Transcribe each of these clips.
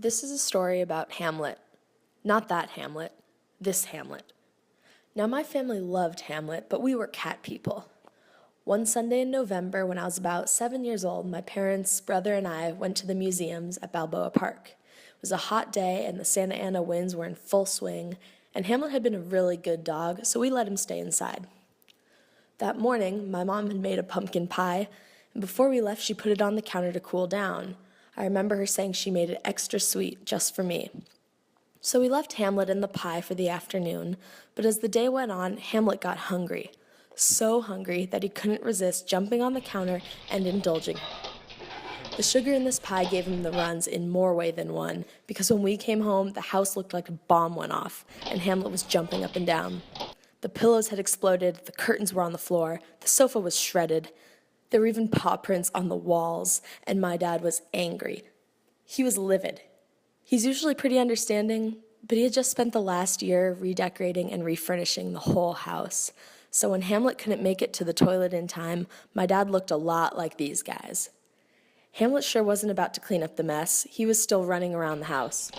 This is a story about Hamlet. Not that Hamlet, this Hamlet. Now, my family loved Hamlet, but we were cat people. One Sunday in November, when I was about 7 years old, my parents, brother, and I went to the museums at Balboa Park. It was a hot day, and the Santa Ana winds were in full swing, and Hamlet had been a really good dog, so we let him stay inside. That morning, my mom had made a pumpkin pie, and before we left, she put it on the counter to cool down. I remember her saying she made it extra sweet just for me. So we left Hamlet and the pie for the afternoon, but as the day went on, Hamlet got hungry. So hungry that he couldn't resist jumping on the counter and indulging. The sugar in this pie gave him the runs in more way than one, because when we came home, the house looked like a bomb went off, and Hamlet was jumping up and down. The pillows had exploded, the curtains were on the floor, the sofa was shredded. There were even paw prints on the walls, and my dad was angry. He was livid. He's usually pretty understanding, but he had just spent the last year redecorating and refurnishing the whole house. So when Hamlet couldn't make it to the toilet in time, my dad looked a lot like these guys. Hamlet sure wasn't about to clean up the mess. He was still running around the house.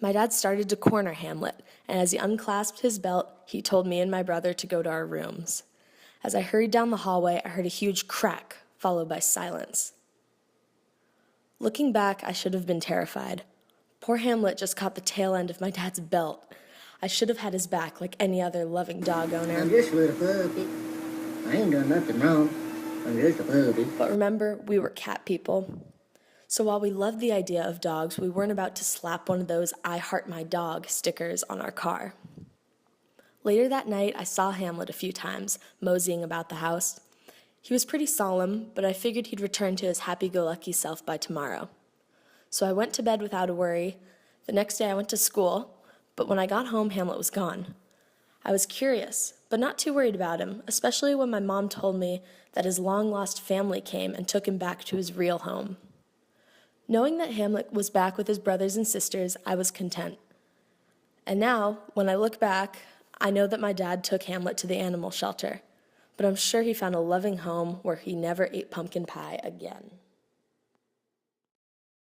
My dad started to corner Hamlet, and as he unclasped his belt, he told me and my brother to go to our rooms. As I hurried down the hallway, I heard a huge crack, followed by silence. Looking back, I should have been terrified. Poor Hamlet just caught the tail end of my dad's belt. I should have had his back like any other loving dog owner. I'm just a little puppy. I ain't done nothing wrong. I'm just a puppy. But remember, we were cat people. So while we loved the idea of dogs, we weren't about to slap one of those "I heart my dog" stickers on our car. Later that night, I saw Hamlet a few times, moseying about the house. He was pretty solemn, but I figured he'd return to his happy-go-lucky self by tomorrow. So I went to bed without a worry. The next day I went to school, but when I got home, Hamlet was gone. I was curious, but not too worried about him, especially when my mom told me that his long-lost family came and took him back to his real home. Knowing that Hamlet was back with his brothers and sisters, I was content. And now, when I look back, I know that my dad took Hamlet to the animal shelter, but I'm sure he found a loving home where he never ate pumpkin pie again.